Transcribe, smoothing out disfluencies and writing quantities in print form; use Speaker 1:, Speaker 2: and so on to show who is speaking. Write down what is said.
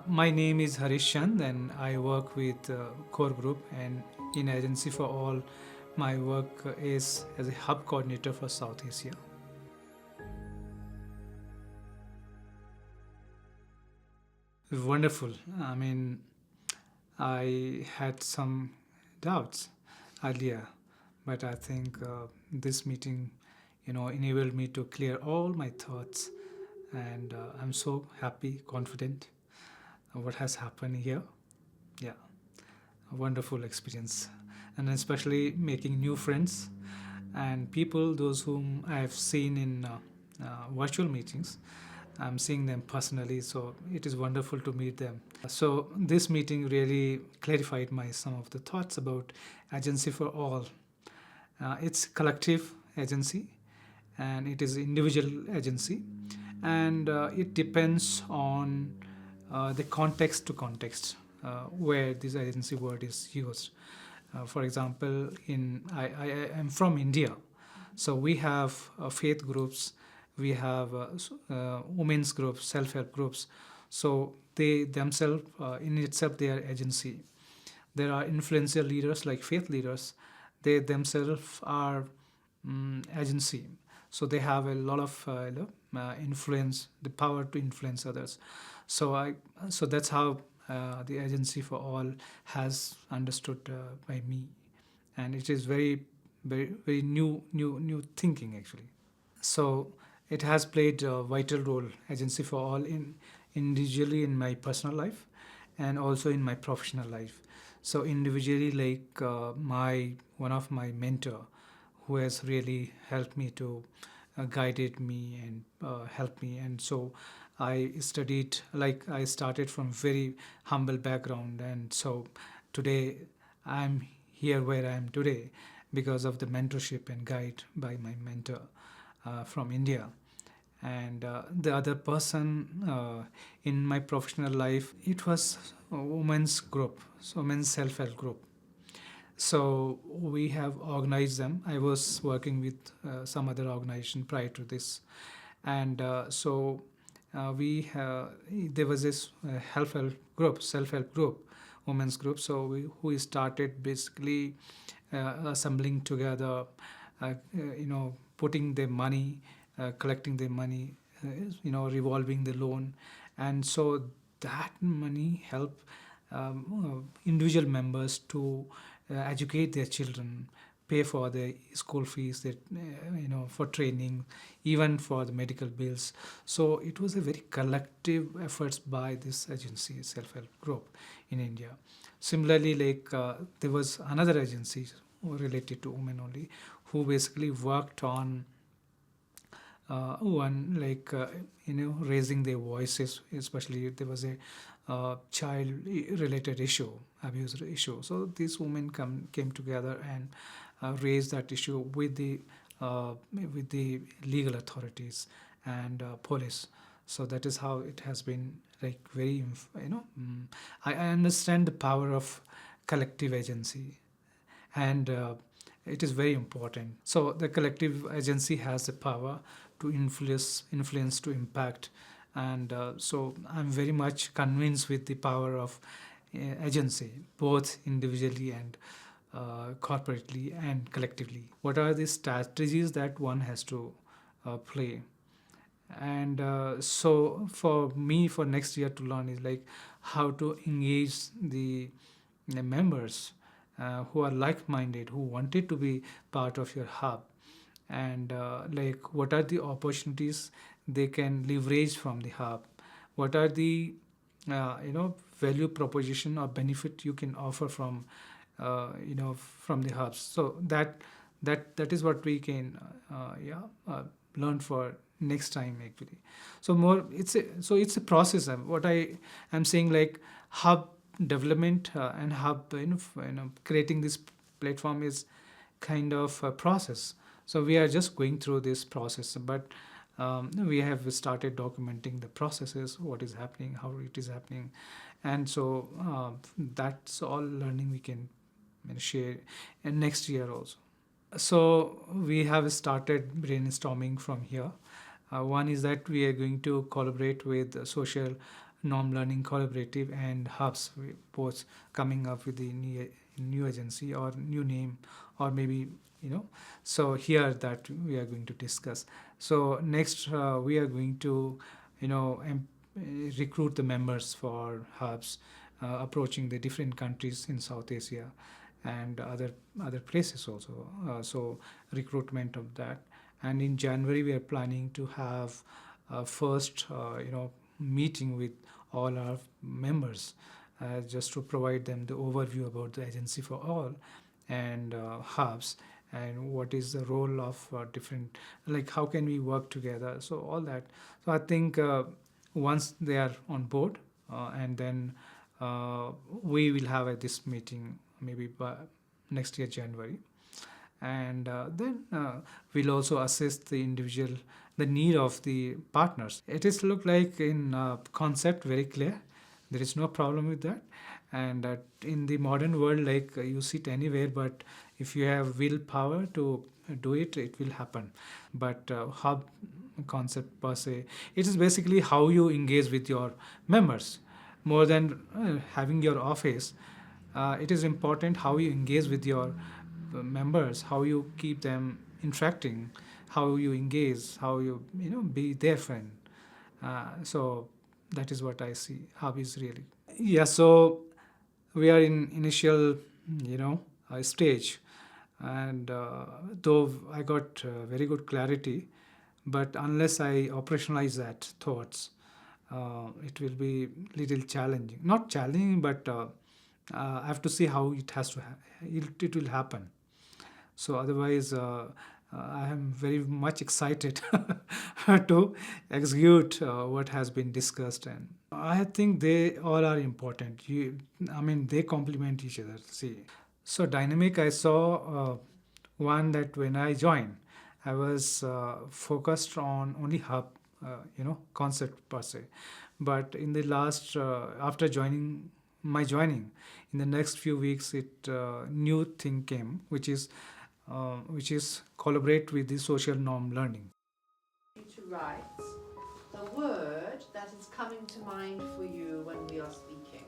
Speaker 1: My name is Harish and I work with Core Group and in Agency for All. My work is as a hub coordinator for South Asia. Wonderful. I mean, I had some doubts earlier, but I think this meeting, enabled me to clear all my thoughts, and I'm so happy, confident of what has happened here. Yeah, a wonderful experience, and especially making new friends and people, those whom I have seen in virtual meetings. I'm seeing them personally, so it is wonderful to meet them. So this meeting really clarified my some of the thoughts about agency for all. It's collective agency, and it is individual agency, and it depends on the context to context where this agency word is used. For example, I am from India, so we have faith groups, we have women's groups, self-help groups. So they themselves, in itself, they are agency. There are influential leaders like faith leaders. They themselves are agency. So they have a lot of influence, the power to influence others. So so that's how the agency for all has understood by me, and it is very new thinking actually. So it has played a vital role, agency for all, in individually in my personal life and also in my professional life. So individually, like my one of my mentor, who has really helped me to guided me and helped me. And so I studied, like I started from very humble background, and so today I'm here where I am today because of the mentorship and guide by my mentor from India. And the other person in my professional life, it was a women's group, so women's self-help group. So we have organized them. I was working with some other organization prior to this, and so we there was this help group, self-help group, women's group. So we started basically assembling together, putting the money, collecting the money, revolving the loan, and so that money help individual members to educate their children, pay for their school fees, that for training, even for the medical bills. So it was a very collective efforts by this agency, self-help group in India. Similarly, like there was another agency related to women only, who basically worked on one like raising their voices, especially if there was a child related issue, abuse issue. So these women came together and raised that issue with the legal authorities and police. So that is how it has been, like very I understand the power of collective agency, and it is very important. So the collective agency has the power to influence to impact, and so I'm very much convinced with the power of agency, both individually and corporately and collectively. What are the strategies that one has to play? And so for me, for next year to learn is like how to engage the members who are like-minded, who wanted to be part of your hub, and like what are the opportunities they can leverage from the hub, what are the value proposition or benefit you can offer from from the hubs. So that is what we can learn for next time actually. So more it's a process. What I am saying, like hub development and hub creating this platform is kind of a process. So we are just going through this process, but we have started documenting the processes, what is happening, how it is happening, and so that's all learning we can share in next year also. So we have started brainstorming from here. One is that we are going to collaborate with social norm learning collaborative and hubs, we both coming up with the new agency or new name, or maybe, you know. So here that we are going to discuss. So next, we are going to, you know, recruit the members for hubs, approaching the different countries in South Asia and other places also. So recruitment of that. And in January we are planning to have first, meeting with all our members, just to provide them the overview about the agency for all and hubs, and what is the role of different, like how can we work together, so all that. So I think once they are on board, and then we will have this meeting maybe by next year January. And then we'll also assess the individual, the need of the partners. It is look like in concept very clear, there is no problem with that. And in the modern world, like you sit anywhere, but if you have willpower to do it, it will happen. But hub concept per se, it is basically how you engage with your members more than having your office. It is important how you engage with your members, how you keep them interacting, how you engage, how you be their friend. So that is what I see hobbies really. Yeah, so we are in initial, stage, and though I got very good clarity, but unless I operationalize that thoughts, it will be little challenging. Not challenging, but I have to see how it has to. It will happen. So otherwise, I am very much excited to execute what has been discussed, and I think they all are important. I mean, they complement each other. See, so dynamic. I saw one that when I joined, I was focused on only hub, concept per se. But in the last, after joining, in the next few weeks, it new thing came, which is collaborate with the social norm learning.
Speaker 2: To write the word that is coming to mind for you when we are speaking.